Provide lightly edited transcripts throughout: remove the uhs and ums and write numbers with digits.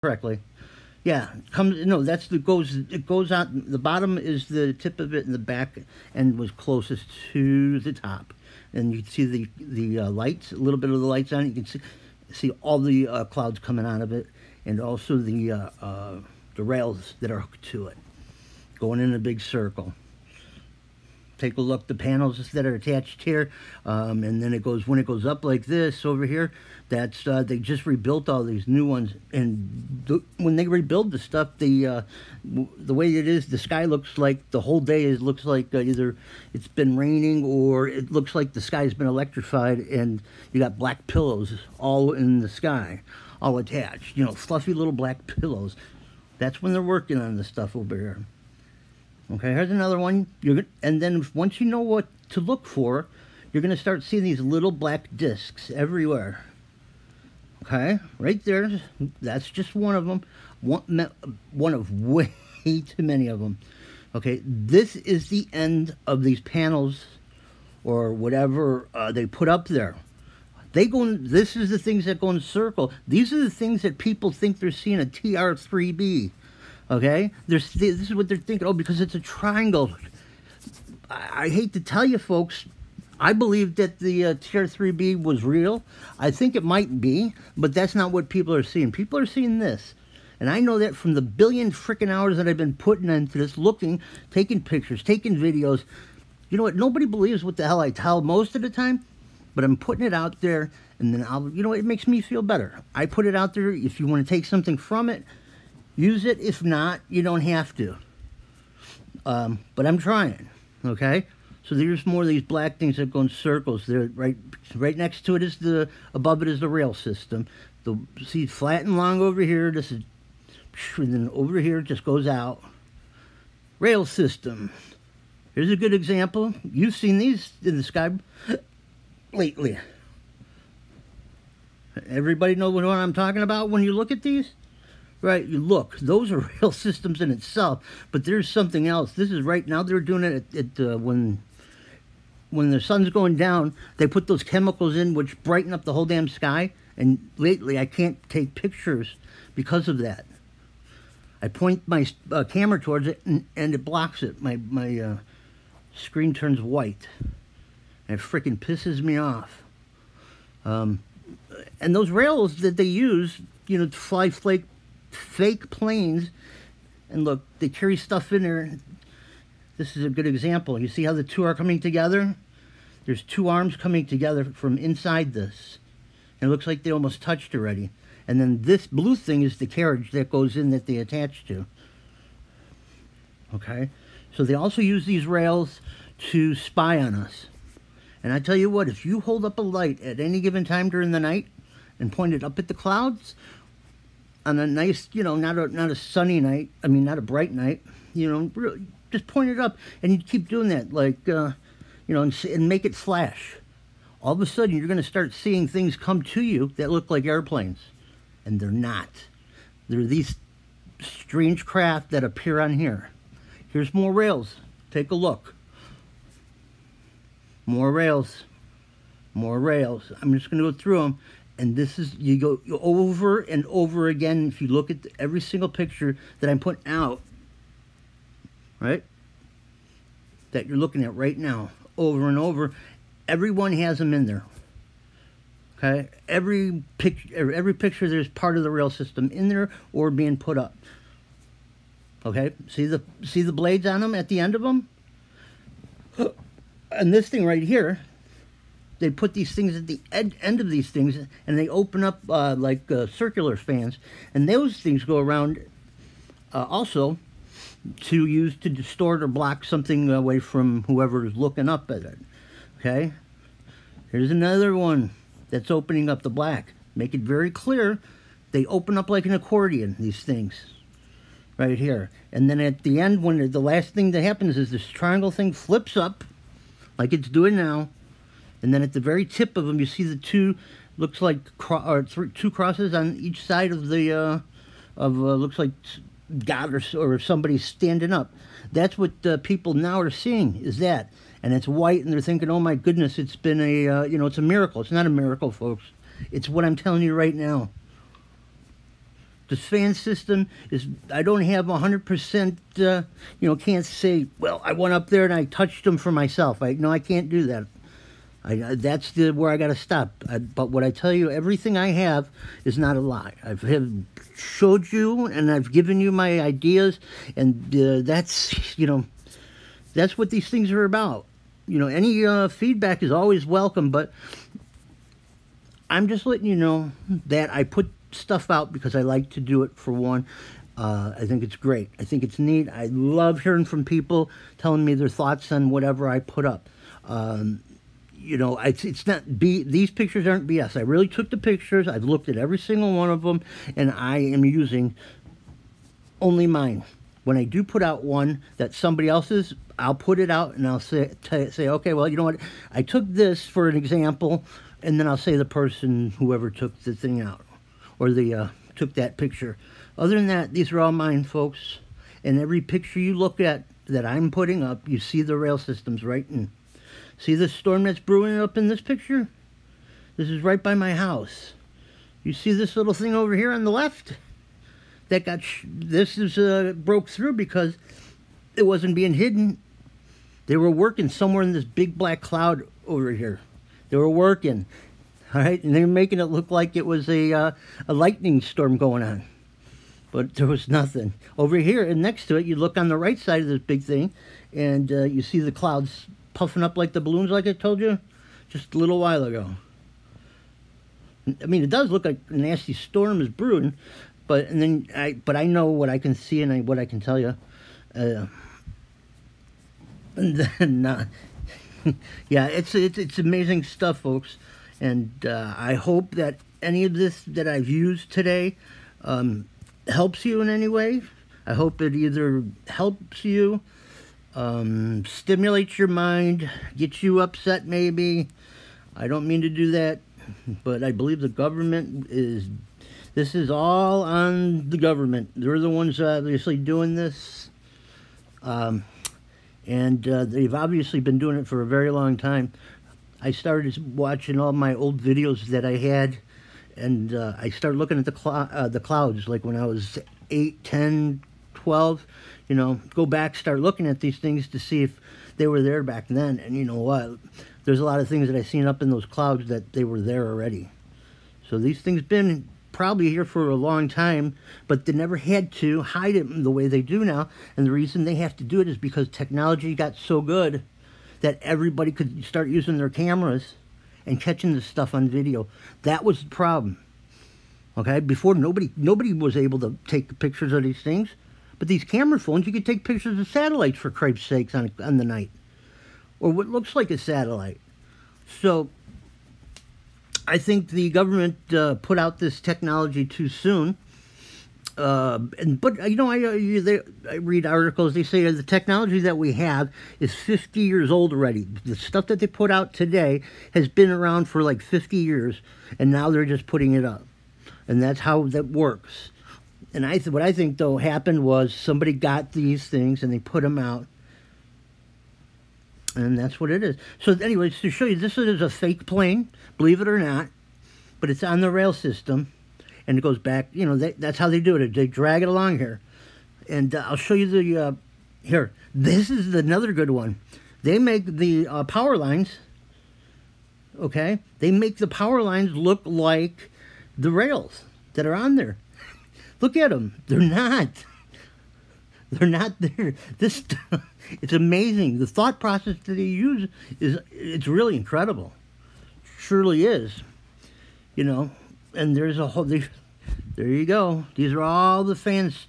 correctly. Yeah, comes no. That's the goes. It goes on. The bottom is the tip of it, and the back end was closest to the top. And you can see the lights, a little bit of the lights on it. You can see all the clouds coming out of it, and also the rails that are hooked to it, going in a big circle. Take a look, the panels that are attached here, and then when it goes up like this over here, that's they just rebuilt all these new ones. And when they rebuild the stuff, the way it is, the sky looks like the whole day looks like either it's been raining or it looks like the sky's been electrified, and you got black pillows all in the sky, all attached. You know, fluffy little black pillows. That's when they're working on this stuff over here. Okay, here's another one. And then once you know what to look for, you're going to start seeing these little black discs everywhere. Okay, right there. That's just one of them. One of way too many of them. Okay, this is the end of these panels or whatever they put up there. This is the things that go in a circle. These are the things that people think they're seeing a TR3B. Okay, this is what they're thinking. Oh, because it's a triangle. I hate to tell you, folks. I believe that the TR3B was real. I think it might be, but that's not what people are seeing. People are seeing this, and I know that from the billion freaking hours that I've been putting into this, looking, taking pictures, taking videos. You know what? Nobody believes what the hell I tell most of the time, but I'm putting it out there, and then you know, it makes me feel better. I put it out there. If you want to take something from it, use it. If not, you don't have to. But I'm trying, okay? So there's more of these black things that go in circles. They're right next to it above it is the rail system. See, flat and long over here. This is, and then over here it just goes out. Rail system. Here's a good example. You've seen these in the sky lately. Everybody know what I'm talking about when you look at these? Right, you look, those are rail systems in itself, but there's something else. This is right now, they're doing it when the sun's going down, they put those chemicals in which brighten up the whole damn sky, and lately I can't take pictures because of that. I point my camera towards it, and it blocks it. My screen turns white, and it freaking pisses me off. And those rails that they use, you know, to fly fake planes, and look, they carry stuff in there. This is a good example. You see how the two are coming together? There's two arms coming together from inside this. And it looks like they almost touched already. And then this blue thing is the carriage that goes in that they attach to. Okay? So they also use these rails to spy on us. And I tell you what, if you hold up a light at any given time during the night and point it up at the clouds, on a nice, you know, not a sunny night, I mean, not a bright night, you know, really, just point it up, and you keep doing that, like, you know, and make it flash. All of a sudden, you're going to start seeing things come to you that look like airplanes, and they're not. They're these strange craft that appear on here. Here's more rails. Take a look. More rails. More rails. I'm just going to go through them. And this is, you go over and over again. If you look at every single picture that I'm putting out, right, that you're looking at right now, over and over, everyone has them in there. Okay, every picture there's part of the rail system in there or being put up. Okay, see the blades on them at the end of them, and this thing right here. They put these things at the end of these things, and they open up like circular fans. And those things go around also to use to distort or block something away from whoever is looking up at it. Okay? Here's another one that's opening up the black. Make it very clear. They open up like an accordion, these things. Right here. And then at the end, when the last thing that happens is this triangle thing flips up, like it's doing now. And then at the very tip of them, you see the two, looks like two crosses on each side of the, looks like God or somebody standing up. That's what people now are seeing, is that. And it's white, and they're thinking, oh my goodness, it's been a, you know, it's a miracle. It's not a miracle, folks. It's what I'm telling you right now. This fan system is, I don't have 100%, you know, can't say, well, I went up there and I touched them for myself. No, I can't do that. That's where I got to stop. But what I tell you, everything I have is not a lie. I've showed you and I've given you my ideas, and that's, you know, that's what these things are about. You know, any feedback is always welcome, but I'm just letting you know that I put stuff out because I like to do it, for one. I think it's great. I think it's neat. I love hearing from people telling me their thoughts on whatever I put up. You know, it's not these pictures aren't BS. I really took the pictures. I've looked at every single one of them, and I am using only mine. When I do put out one that somebody else's, I'll put it out and I'll say, okay, well, you know what? I took this for an example, and then I'll say the person, whoever took the thing out, or took that picture. Other than that, these are all mine, folks. And every picture you look at that I'm putting up, you see the rail systems right in. See the storm that's brewing up in this picture? This is right by my house. You see this little thing over here on the left? That got, this is broke through because it wasn't being hidden. They were working somewhere in this big black cloud over here. They were working, all right? And they were making it look like it was a lightning storm going on. But there was nothing. Over here and next to it, you look on the right side of this big thing, and you see the clouds puffing up like the balloons, like I told you just a little while ago. I mean, it does look like a nasty storm is brewing, but I know what I can see and what I can tell you. And then, yeah, it's amazing stuff, folks. And I hope that any of this that I've used today helps you in any way. I hope it either helps you, stimulates your mind, gets you upset maybe. I don't mean to do that, but I believe the government is, this is all on the government. They're the ones obviously doing this. And they've obviously been doing it for a very long time. I started watching all my old videos that I had, and I started looking at the clouds, like when I was 8, 10, 12, you know, go back, start looking at these things to see if they were there back then. And you know what? There's a lot of things that I've seen up in those clouds that they were there already. So these things been probably here for a long time, but they never had to hide it the way they do now. And the reason they have to do it is because technology got so good that everybody could start using their cameras and catching this stuff on video. That was the problem. Okay, before nobody was able to take pictures of these things, but these camera phones, you could take pictures of satellites, for Christ's sakes, on the night, or what looks like a satellite. So I think the government put out this technology too soon. But you know, I read articles. They say the technology that we have is 50 years old already. The stuff that they put out today has been around for like 50 years, and now they're just putting it up, and that's how that works. And what I think though happened was somebody got these things and they put them out, and that's what it is. So, anyways, to show you, this is a fake plane, believe it or not, but it's on the rail system. And it goes back, you know, that's how they do it. They drag it along here. And I'll show you the, here. This is another good one. They make the power lines, okay? They make the power lines look like the rails that are on there. Look at them. They're not. They're not there. This, it's amazing. The thought process that they use it's really incredible. Surely is. You know. And there's a whole, there you go. These are all the fans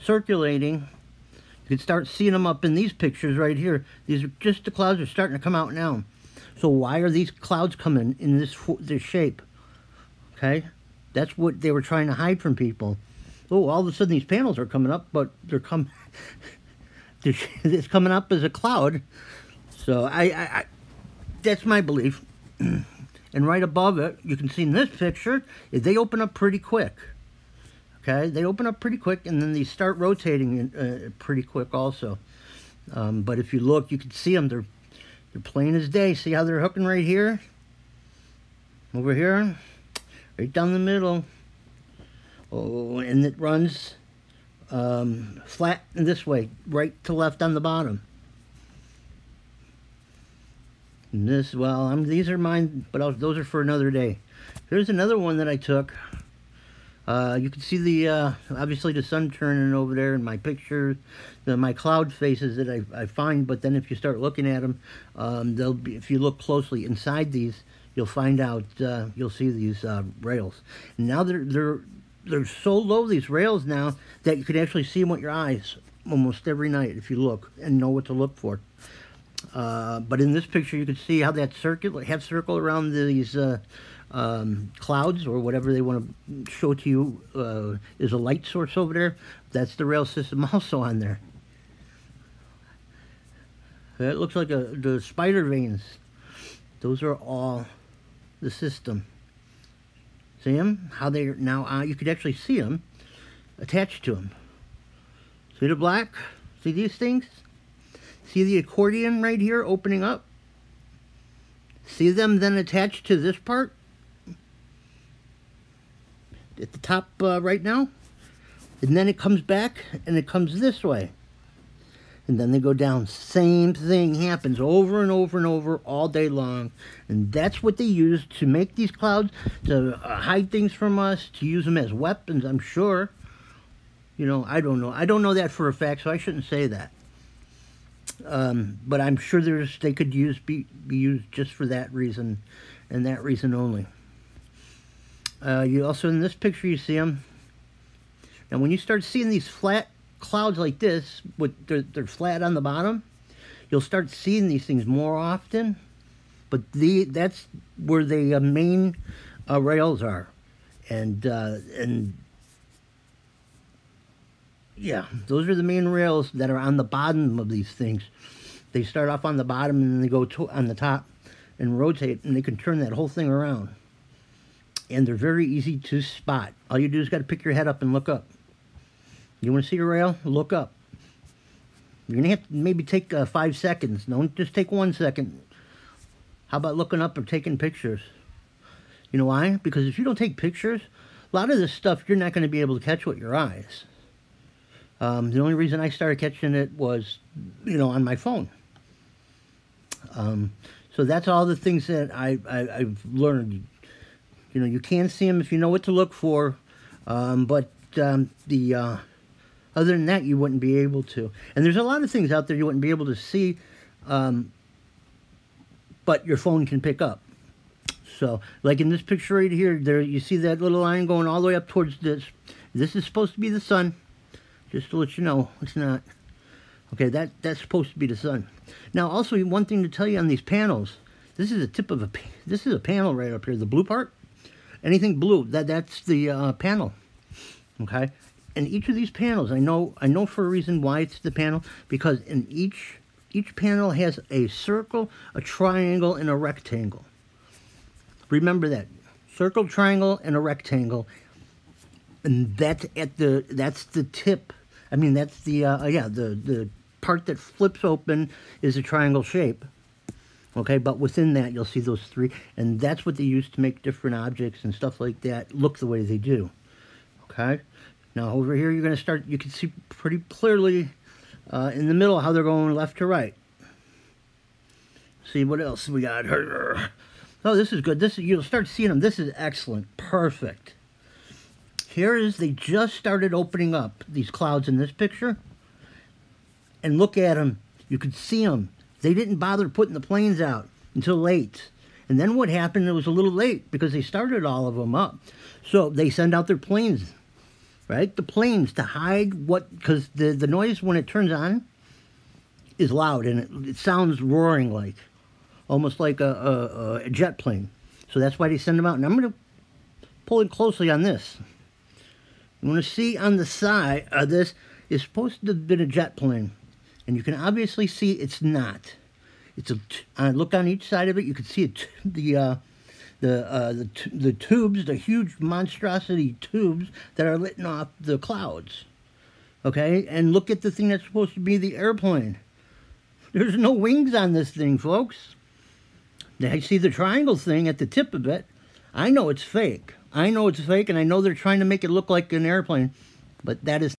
circulating. You can start seeing them up in these pictures right here. These are just the clouds are starting to come out now. So why are these clouds coming in this shape? Okay, that's what they were trying to hide from people. Oh, all of a sudden these panels are coming up, but they're it's coming up as a cloud. So I that's my belief. And right above it, you can see in this picture, they open up pretty quick. Okay, they open up pretty quick, and then they start rotating pretty quick also. But if you look, you can see them. They're plain as day. See how they're hooking right here? Over here? Right down the middle. Oh, and it runs flat in this way, right to left on the bottom. And this, well, these are mine, but those are for another day. Here's another one that I took. You can see the obviously the sun turning over there in my picture, my cloud faces that I find. But then if you start looking at them, they'll be, if you look closely inside these, you'll find out, you'll see these rails. And now they're so low, these rails now, that you can actually see them with your eyes almost every night if you look and know what to look for. But in this picture, you can see how that circle around these clouds, or whatever they want to show to you, is a light source over there. That's the rail system also on there. It looks like the spider veins. Those are all the system. See them? How they're now you could actually see them attached to them. See the black? See these things? See the accordion right here opening up? See them then attached to this part? At the top right now? And then it comes back and it comes this way. And then they go down. Same thing happens over and over and over all day long. And that's what they use to make these clouds, to hide things from us, to use them as weapons, I'm sure. You know, I don't know. I don't know that for a fact, so I shouldn't say that. But I'm sure they could be used just for that reason, and that reason only. You also, in this picture, you see them. Now, when you start seeing these flat clouds like this, they're flat on the bottom, you'll start seeing these things more often. But that's where the main rails are, and yeah, those are the main rails that are on the bottom of these things. They start off on the bottom and then they go on the top and rotate, and they can turn that whole thing around. And they're very easy to spot. All you do is got to pick your head up and look up. You want to see a rail? Look up. You're going to have to maybe take 5 seconds. Don't just take 1 second. How about looking up or taking pictures? You know why? Because if you don't take pictures, a lot of this stuff you're not going to be able to catch with your eyes. The only reason I started catching it was, you know, on my phone. So that's all the things that I've learned. You know, you can see them if you know what to look for, but other than that, you wouldn't be able to. And there's a lot of things out there you wouldn't be able to see, but your phone can pick up. So, like in this picture right here, there you see that little line going all the way up towards this. This is supposed to be the sun. Just to let you know, it's not. Okay, that's supposed to be the sun. Now, also, one thing to tell you on these panels, this is a tip of this is a panel right up here, the blue part. Anything blue, that's the panel. Okay, and each of these panels, I know for a reason why it's the panel, because in each panel has a circle, a triangle, and a rectangle. Remember that. Circle, triangle, and a rectangle. And that's the tip. I mean, that's the the part that flips open is a triangle shape. Okay, but within that you'll see those three, and that's what they use to make different objects and stuff like that look the way they do. Okay, now over here you're going to start. You can see pretty clearly in the middle how they're going left to right. See what else we got here. Oh, this is good. You'll start seeing them. This is excellent. Perfect. Here is, they just started opening up these clouds in this picture. And look at them. You could see them. They didn't bother putting the planes out until late. And then what happened, it was a little late because they started all of them up. So they send out their planes, right? The planes to hide because the noise when it turns on is loud and it sounds roaring like, almost like a jet plane. So that's why they send them out. And I'm going to pull in closely on this. You want to see on the side of this is supposed to have been a jet plane, and you can obviously see it's not. It's a look on each side of it. You can see the tubes, the huge monstrosity tubes that are letting off the clouds. Okay, and look at the thing that's supposed to be the airplane. There's no wings on this thing, folks. I see the triangle thing at the tip of it. I know it's fake. I know it's fake, and I know they're trying to make it look like an airplane, but that is